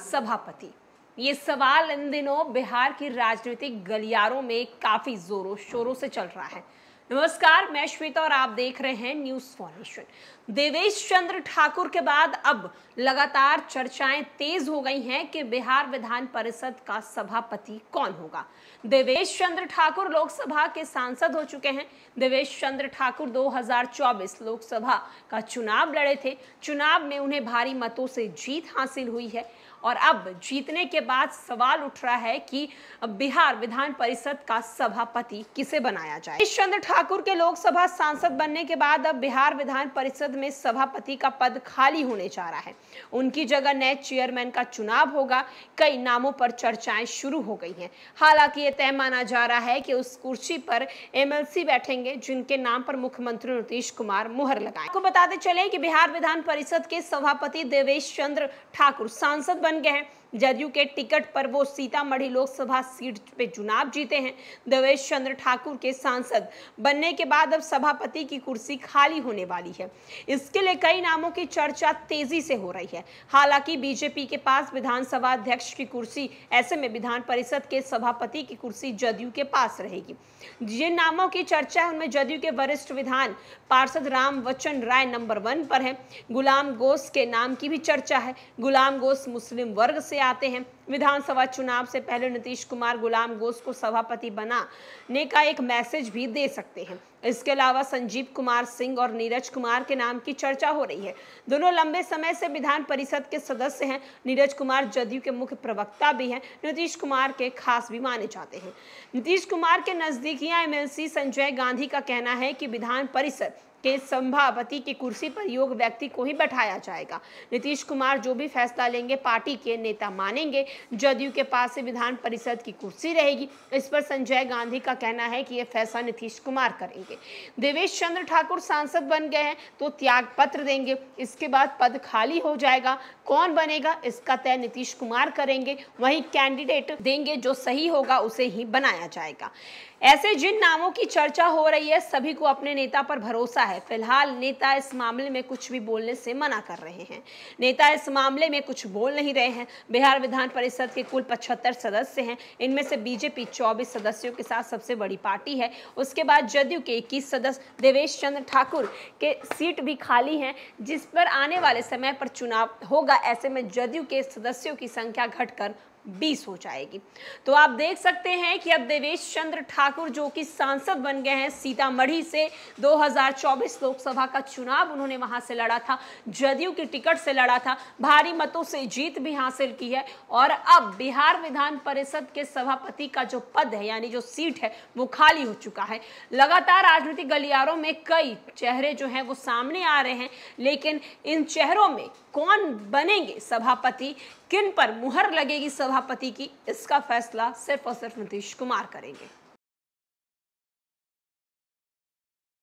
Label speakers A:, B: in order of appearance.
A: सभापति? ये सवाल इन दिनों बिहार की राजनीतिक गलियारों में काफी जोरों शोरों से चल रहा है। नमस्कार, मैं श्वेता और आप देख रहे हैं news for nation. Devesh Chandra Thakur के बाद अब लगातार चर्चाएं तेज हो गई हैं कि बिहार विधान परिषद का सभापति कौन होगा। देवेश चंद्र ठाकुर लोकसभा के सांसद हो चुके हैं। देवेश चंद्र ठाकुर 2024 लोकसभा का चुनाव लड़े थे। चुनाव में उन्हें भारी मतों से जीत हासिल हुई है और अब जीतने के बाद सवाल उठ रहा है कि बिहार विधान परिषद का सभापति किसे बनाया जाए। देवेश चंद्र ठाकुर के लोकसभा सांसद बनने के बाद अब बिहार विधान परिषद में सभापति का पद खाली होने जा रहा है। उनकी जगह नए चेयरमैन का चुनाव होगा। कई नामों पर चर्चाएं शुरू हो गई हैं। हालांकि ये तय माना जा रहा है कि उस कुर्सी पर एमएलसी बैठेंगे जिनके नाम पर मुख्यमंत्री नीतीश कुमार मुहर लगाएं। आपको बताते चले कि बिहार विधान परिषद के सभापति देवेश चंद्र ठाकुर सांसद बन गए हैं। जदयू के टिकट पर वो सीतामढ़ी लोकसभा सीट पे चुनाव जीते हैं। देवेश चंद्र ठाकुर के सांसद बनने के बाद अब सभापति की कुर्सी खाली होने वाली है। इसके लिए कई नामों की चर्चा तेजी से हो रही है। हालांकि बीजेपी के पास विधानसभा अध्यक्ष की कुर्सी, ऐसे में विधान परिषद के सभापति की कुर्सी जदयू के पास रहेगी। जिन नामों की चर्चा है उनमें जदयू के वरिष्ठ विधान पार्षद रामवचन राय नंबर 1 पर है। गुलाम गोस के नाम की भी चर्चा है। गुलाम गोस मुस्लिम वर्ग से आते हैं। विधानसभा चुनाव से पहले नीतीश कुमार गुलाम गोस को सभापति बनाने का एक मैसेज भी दे सकते हैं। इसके अलावा संजीव कुमार सिंह और नीरज कुमार के नाम की चर्चा हो रही है। दोनों लंबे समय से विधान परिषद के सदस्य हैं। नीरज कुमार जदयू के मुख्य प्रवक्ता भी हैं। नीतीश कुमार के खास भी माने जाते हैं। नीतीश कुमार के नजदीकियां एमएलसी संजय गांधी का कहना है कि विधान परिषद के सभापति की कुर्सी पर योग्य व्यक्ति को ही बैठाया जाएगा। नीतीश कुमार जो भी फैसला लेंगे पार्टी के नेता मानेंगे। जदयू के पास से विधान परिषद की कुर्सी रहेगी। इस पर संजय गांधी का कहना है कि यह फैसला नीतीश कुमार करेंगे। देवेश चंद्र ठाकुर सांसद बन गए हैं तो त्याग पत्र देंगे। इसके बाद पद खाली हो जाएगा। कौन बनेगा इसका तय नीतीश कुमार करेंगे। वहीं कैंडिडेट देंगे, जो सही होगा उसे ही बनाया जाएगा। ऐसे जिन नामों की चर्चा हो रही है सभी को अपने नेता पर भरोसा है। फिलहाल नेता इस मामले में कुछ भी बोलने से मना कर रहे हैं। नेता इस मामले में कुछ बोल नहीं रहे हैं। बिहार विधान परिषद के कुल 75 सदस्य हैं। इनमें से बीजेपी 24 सदस्यों के साथ सबसे बड़ी पार्टी है। उसके बाद जदयू के 21 सदस्य। देवेश चंद्र ठाकुर के सीट भी खाली हैं जिस पर आने वाले समय पर चुनाव होगा। ऐसे में जदयू के सदस्यों की संख्या घटकर 20 हो जाएगी। तो आप देख सकते हैं कि अब देवेश चंद्र ठाकुर जो कि सांसद बन गए हैं, सीतामढ़ी से 2024 लोकसभा का चुनाव उन्होंने वहां से लड़ा था, जदयू की टिकट से लड़ा था, भारी मतों से जीत भी हासिल की है और अब बिहार विधान परिषद के सभापति का जो पद है यानी जो सीट है वो खाली हो चुका है। लगातार राजनीतिक गलियारों में कई चेहरे जो हैं वो सामने आ रहे हैं, लेकिन इन चेहरों में कौन बनेंगे सभापति, किन पर मुहर लगेगी सभापति की, इसका फैसला सिर्फ और सिर्फ नीतीश कुमार करेंगे।